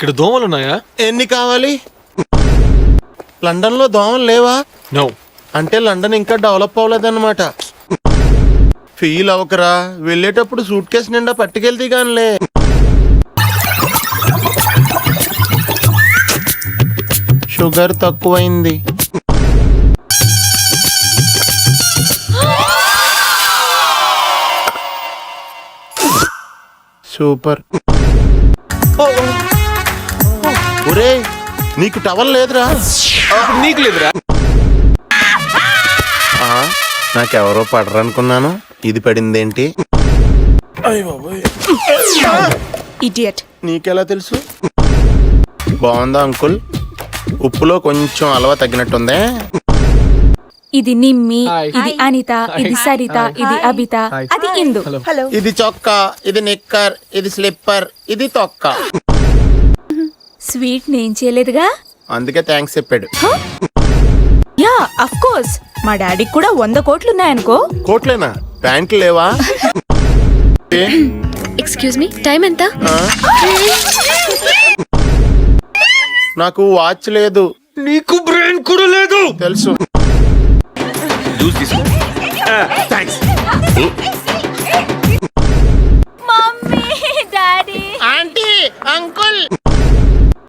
ఇక్కడ దోమలు ఉన్నాయా? ఎన్ని కావాలి? లండన్ లో దోమలు లేవా? నో. అంటే లండన్ ఇంకా డెవలప్ అవ్వలేదన్నమాట. ఫీల్ అవ్వకరా, వెళ్ళేటప్పుడు సూట్ కేసు నిండా పట్టుకెళ్తే గానిలే. షుగర్ తక్కువైంది. సూపర్. ఒరే, నీకు టవల్ లేదురా? నీకు లేదురా? నాకెవరో పడరనుకున్నాను, ఇది పడిందేంటి? ఇడియట్. నీకెలా తెలుసు? బాగుందా అంకుల్? ఉప్పులో కొంచెం అలవా తగ్గినట్టుందే. ఇది నిమ్మి, Hi. ఇది అనిత, ఇది సరిత, ఇది అబిత, అది ఇందు. హలో. ఇది చొక్కా, ఇది నిక్కర్, ఇది స్లిప్పర్, ఇది తొక్క. స్వీట్ నేను చేయలేదుగా. అందుకే థ్యాంక్స్ చెప్పాడు. యా అఫ్ కోర్స్, మా డాడీకి కూడా 100 కోట్లు ఉన్నాయనుకో. కోట్లేనా? ప్యాంట్లు లేవా? ఎక్స్క్యూజ్ మీ, టైం ఎంత? నాకు వాచ్ లేదు. నీకు బ్రెయిన్ కూడా లేదు. తెలుసు. జ్యూస్ తీసుకో. థాంక్స్.